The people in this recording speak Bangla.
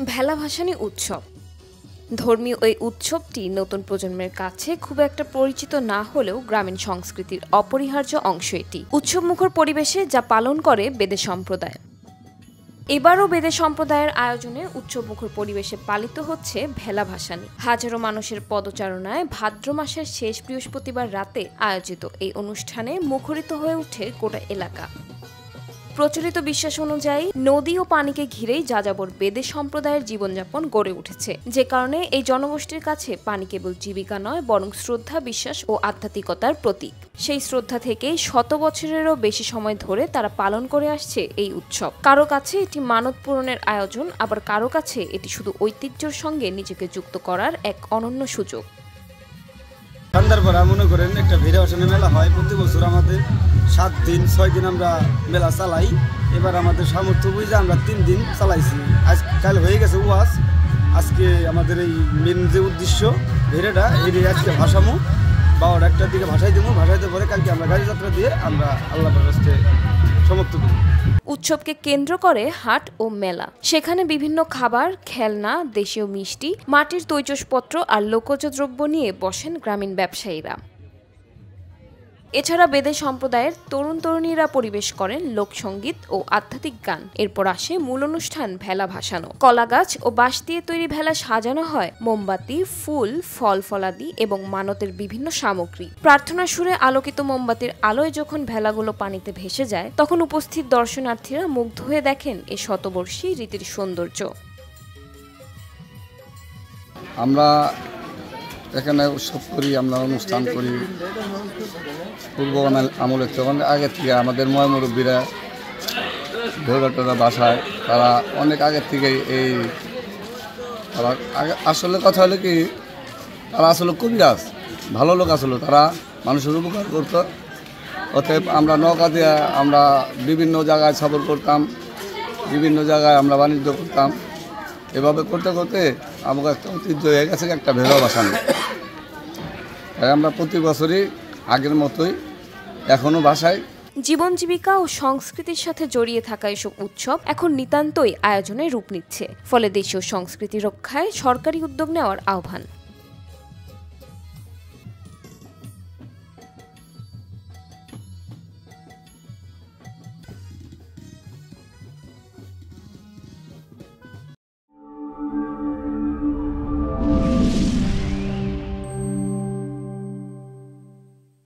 ভেলা ভাসানী উৎসব। ধর্মীয় এই উৎসবটি নতুন প্রজন্মের কাছে খুব একটা পরিচিত না হলেও গ্রামীণ সংস্কৃতির অপরিহার্য অংশ এটি। উৎসবমুখর পরিবেশে যা পালন করে বেদে সম্প্রদায়। এবারও বেদে সম্প্রদায়ের আয়োজনে উৎসবমুখর পরিবেশে পালিত হচ্ছে ভেলা ভাসানী। হাজারো মানুষের পদচারণায় ভাদ্র মাসের শেষ বৃহস্পতিবার রাতে আয়োজিত এই অনুষ্ঠানে মুখরিত হয়ে ওঠে গোটা এলাকা। প্রচলিত বিশ্বাস অনুযায়ী নদী ও পানিকে ঘিরেই যাযাবর বেদে সম্প্রদায়ের জীবনযাপন গড়ে উঠেছে, যে কারণে এই জনগোষ্ঠীর কাছে পানি কেবল জীবিকা নয়, বরং শ্রদ্ধা, বিশ্বাস ও আধ্যাত্মিকতার প্রতীক। সেই শ্রদ্ধা থেকেই শত বছরেরও বেশি সময় ধরে তারা পালন করে আসছে এই উৎসব। কারো কাছে এটি মানত পূরণের আয়োজন, আবার কারো কাছে এটি শুধু ঐতিহ্যের সঙ্গে নিজেকে যুক্ত করার এক অনন্য সুযোগ। সন্ধ্যার পর মনে করেন একটা ভেড়া ভাসানী মেলা হয় প্রতি বছর। আমাদের 7 দিন 6 দিন আমরা মেলা চালাই। এবার আমাদের সামর্থ্য বুঝে আমরা 3 দিন চালাইছি। কাল হয়ে গেছে ওয়াজ। আজকে আমাদের এই মেন যে উদ্দেশ্য ভেড়াটা এই আজকে ভাসামো, 12টার দিকে ভাসাই দেবো। ভাসাইতে পরে কালকে আমরা গাড়ি যাত্রা দিয়ে আমরা আল্লাহর রাস্তায় সমাপ্ত করি। উৎসবকে কেন্দ্র করে হাট ও মেলা। সেখানে বিভিন্ন খাবার, খেলনা, দেশীয় মিষ্টি, মাটির তৈজসপত্র আর লোকজ দ্রব্য নিয়ে বসেন গ্রামীণ ব্যবসায়ীরা। এছাড়া বেদে সম্প্রদায়ের তরুণ তরুণীরা পরিবেশ করেন লোকসঙ্গীত ও আধ্যাত্মিক গান। এরপর আসে মূল অনুষ্ঠান ভেলা ভাসানো। কলা গাছ ও বাঁশ দিয়ে তৈরি ভেলা সাজানো হয় মোমবাতি, ফুল, ফল ফলাদি এবং মানতের বিভিন্ন সামগ্রী। প্রার্থনার সুরে আলোকিত মোমবাতির আলোয় যখন ভেলাগুলো পানিতে ভেসে যায়, তখন উপস্থিত দর্শনার্থীরা মুগ্ধ হয়ে দেখেন এ শতবর্ষী রীতির সৌন্দর্য। আমরা এখানে উৎসব করি, আমরা অনুষ্ঠান করি পূর্ব আমলে। তখন আগের থেকে আমাদের ময়মুরব্বীরা ভৈরবরা বাসায় তারা অনেক আগের থেকে এই তারা আসলে কথা হলো কি, তারা আসলে কবিরাজ, ভালো লোক আসলে, তারা মানুষের উপকার করত। অতএব আমরা নৌকা দিয়ে আমরা বিভিন্ন জায়গায় সফর করতাম, বিভিন্ন জায়গায় আমরা বাণিজ্য করতাম। এভাবে করতে করতে আমাকে একটা ঐতিহ্য হয়ে গেছে একটা ভেলা ভাসানী। তাই আমরা প্রতি বছরই আগের মতোই এখনও ভাসাই। জীবন জীবিকা ও সংস্কৃতির সাথে জড়িয়ে থাকা এসব উৎসব এখন নিতান্তই আয়োজনে রূপ নিচ্ছে। ফলে দেশীয় সংস্কৃতি রক্ষায় সরকারি উদ্যোগ নেওয়ার আহ্বান।